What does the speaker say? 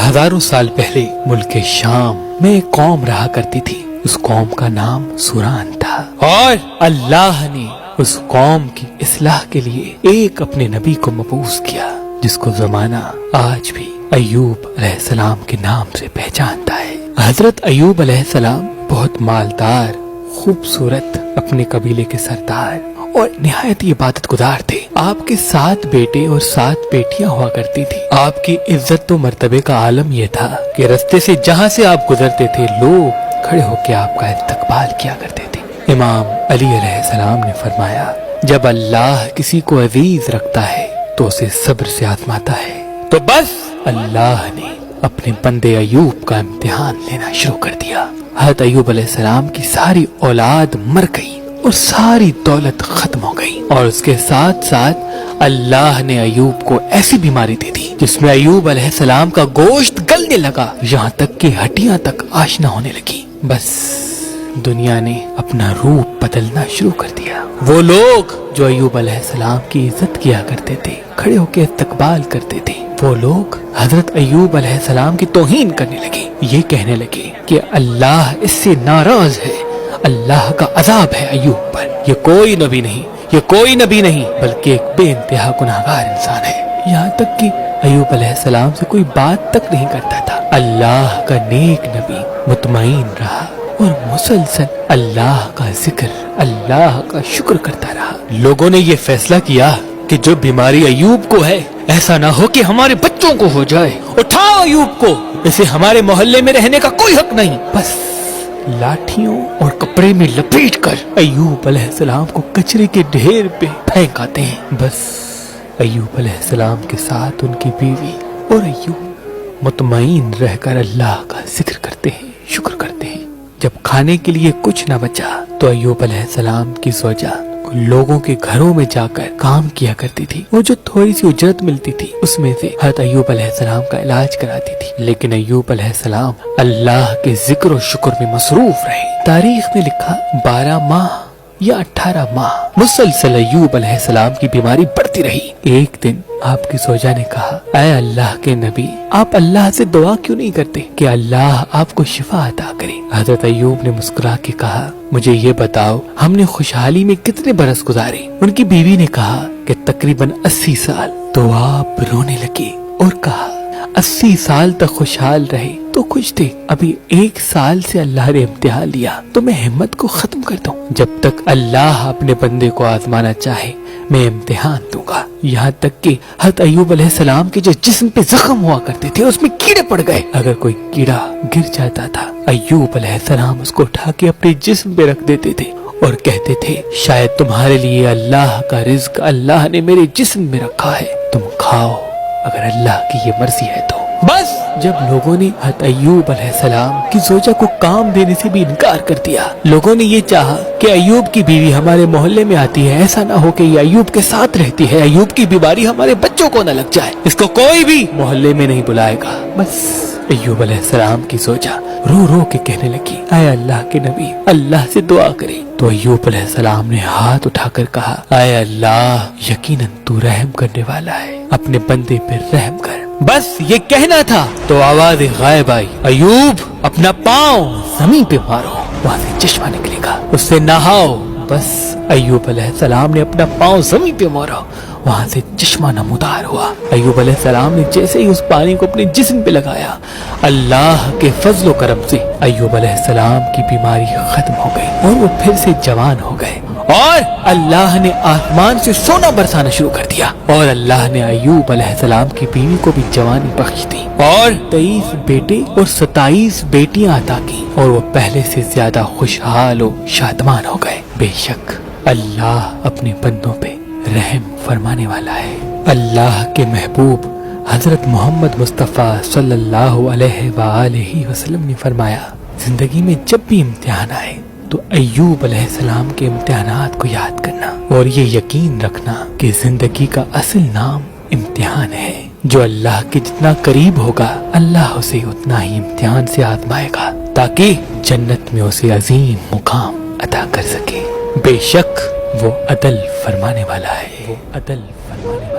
ہزاروں سال پہلے ملک شام میں ایک قوم رہا کرتی تھی۔ اس قوم کا نام سوران تھا، اور اللہ نے اس قوم کی اصلاح کے لیے ایک اپنے نبی کو مبعوث کیا، جس کو زمانہ آج بھی ایوب علیہ السلام کے نام سے پہچانتا ہے۔ حضرت ایوب علیہ السلام بہت مالدار، خوبصورت، اپنے قبیلے کے سردار اور نہایت عبادت گزار تھے۔ آپ کے 7 بیٹے اور 7 بیٹیاں ہوا کرتی تھی۔ آپ کی عزت و مرتبے کا عالم یہ تھا کہ رستے سے جہاں سے آپ گزرتے تھے، لوگ کھڑے ہو کے آپ کا استقبال کیا کرتے تھے۔ امام علی علیہ السلام نے فرمایا، جب اللہ کسی کو عزیز رکھتا ہے تو اسے صبر سے آزماتا ہے۔ تو بس اللہ نے اپنے بندے ایوب کا امتحان لینا شروع کر دیا۔ حضرت ایوب علیہ السلام کی ساری اولاد مر گئی اور ساری دولت ختم ہو گئی، اور اس کے ساتھ ساتھ اللہ نے ایوب کو ایسی بیماری دے دی جس میں ایوب علیہ السلام کا گوشت گلنے لگا، یہاں تک کہ ہڈیاں تک آشنا ہونے لگی۔ بس دنیا نے اپنا روپ بدلنا شروع کر دیا۔ وہ لوگ جو ایوب علیہ السلام کی عزت کیا کرتے تھے، کھڑے ہو کے استقبال کرتے تھے، وہ لوگ حضرت ایوب علیہ السلام کی توہین کرنے لگے، یہ کہنے لگے کہ اللہ اس سے ناراض ہے، اللہ کا عذاب ہے ایوب پر، یہ کوئی نبی نہیں، یہ کوئی نبی نہیں بلکہ ایک بے انتہا گناہگار انسان ہے۔ یہاں تک کہ ایوب علیہ السلام سے کوئی بات تک نہیں کرتا تھا۔ اللہ کا نیک نبی مطمئن رہا اور مسلسل اللہ کا ذکر، اللہ کا شکر کرتا رہا۔ لوگوں نے یہ فیصلہ کیا کہ جو بیماری ایوب کو ہے، ایسا نہ ہو کہ ہمارے بچوں کو ہو جائے، اٹھاؤ ایوب کو، اسے ہمارے محلے میں رہنے کا کوئی حق نہیں۔ بس لاٹھیوں اور کپڑے میں لپیٹ کر ایوب علیہ السلام کو کچرے کے ڈھیر پہ پھینک آتے ہیں۔ بس ایوب علیہ السلام کے ساتھ ان کی بیوی اور ایوب مطمئن رہ کر اللہ کا ذکر کرتے ہیں، شکر کرتے ہیں۔ جب کھانے کے لیے کچھ نہ بچا تو ایوب علیہ السلام کی زوجہ لوگوں کے گھروں میں جا کر کام کیا کرتی تھی، وہ جو تھوڑی سی اجرت ملتی تھی اس میں سے حضرت ایوب علیہ السلام کا علاج کراتی تھی۔ لیکن ایوب علیہ السلام اللہ کے ذکر و شکر میں مصروف رہے۔ تاریخ میں لکھا 12 ماہ یا 18 ماہ مسلسل ایوب علیہ السلام کی بیماری بڑھتی رہی۔ ایک دن آپ کی زوجہ نے کہا، اے اللہ کے نبی، آپ اللہ سے دعا کیوں نہیں کرتے کہ اللہ آپ کو شفا عطا کرے؟ حضرت ایوب نے مسکرا کے کہا، مجھے یہ بتاؤ ہم نے خوشحالی میں کتنے برس گزارے؟ ان کی بیوی نے کہا کہ تقریباً 80 سال۔ تو آپ رونے لگے اور کہا، 80 سال تک خوشحال رہے تو خوش تھے، ابھی 1 سال سے اللہ نے امتحان لیا تو میں ہمت کو ختم کر دوں؟ جب تک اللہ اپنے بندے کو آزمانا چاہے میں امتحان دوں گا۔ یہاں تک کہ حضرت ایوب علیہ السلام کے جو جسم پہ زخم ہوا کرتے تھے اس میں کیڑے پڑ گئے۔ اگر کوئی کیڑا گر جاتا تھا، ایوب علیہ السلام اس کو اٹھا کے اپنے جسم پہ رکھ دیتے تھے اور کہتے تھے، شاید تمہارے لیے اللہ کا رزق اللہ نے میرے جسم میں رکھا ہے، تم کھاؤ اگر اللہ کی یہ مرضی ہے تو۔ بس جب لوگوں نے حضرت ایوب علیہ السلام کی زوجہ کو کام دینے سے بھی انکار کر دیا، لوگوں نے یہ چاہا کہ ایوب کی بیوی ہمارے محلے میں آتی ہے، ایسا نہ ہو کہ یہ ایوب کے ساتھ رہتی ہے، ایوب کی بیماری ہمارے بچوں کو نہ لگ جائے، اس کو کوئی بھی محلے میں نہیں بلائے گا۔ بس ایوب علیہ السلام کی زوجہ رو رو کے کہنے لگی، اے اللہ کے نبی، اللہ سے دعا کرے۔ تو ایوب علیہ السلام نے ہاتھ اٹھا کر کہا، اے اللہ، یقیناً تو رحم کرنے والا ہے، اپنے بندے پر رحم کر۔ بس یہ کہنا تھا تو آواز غائب آئی، ایوب اپنا پاؤں زمین پہ مارو، وہاں سے چشمہ نکلے گا، اس سے نہاؤ۔ بس ایوب علیہ السلام نے اپنا پاؤں زمین پہ مارا، وہاں سے چشمہ نمودار ہوا۔ ایوب علیہ السلام نے جیسے ہی اس پانی کو اپنے جسم پہ لگایا، اللہ کے فضل و کرم سے ایوب علیہ السلام کی بیماری ختم ہو گئی اور وہ پھر سے جوان ہو گئے، اور اللہ نے آسمان سے سونا برسانا شروع کر دیا، اور اللہ نے ایوب علیہ السلام کی بیوی کو بھی جوانی بخش دی، اور 23 بیٹے اور 27 بیٹیاں عطا کی، اور وہ پہلے سے زیادہ خوشحال و شادمان ہو گئے۔ بے شک اللہ اپنے بندوں پہ رحم فرمانے والا ہے۔ اللہ کے محبوب حضرت محمد مصطفیٰ صلی اللہ علیہ وآلہ وسلم نے فرمایا، زندگی میں جب بھی امتحان آئے تو ایوب علیہ السلام کے امتحانات کو یاد کرنا، اور یہ یقین رکھنا کہ زندگی کا اصل نام امتحان ہے۔ جو اللہ کے جتنا قریب ہوگا، اللہ اسے اتنا ہی امتحان سے آزمائے گا تاکہ جنت میں اسے عظیم مقام عطا کر سکے۔ بے شک وہ عدل فرمانے والا ہے، وہ عدل فرمانے والا ہے۔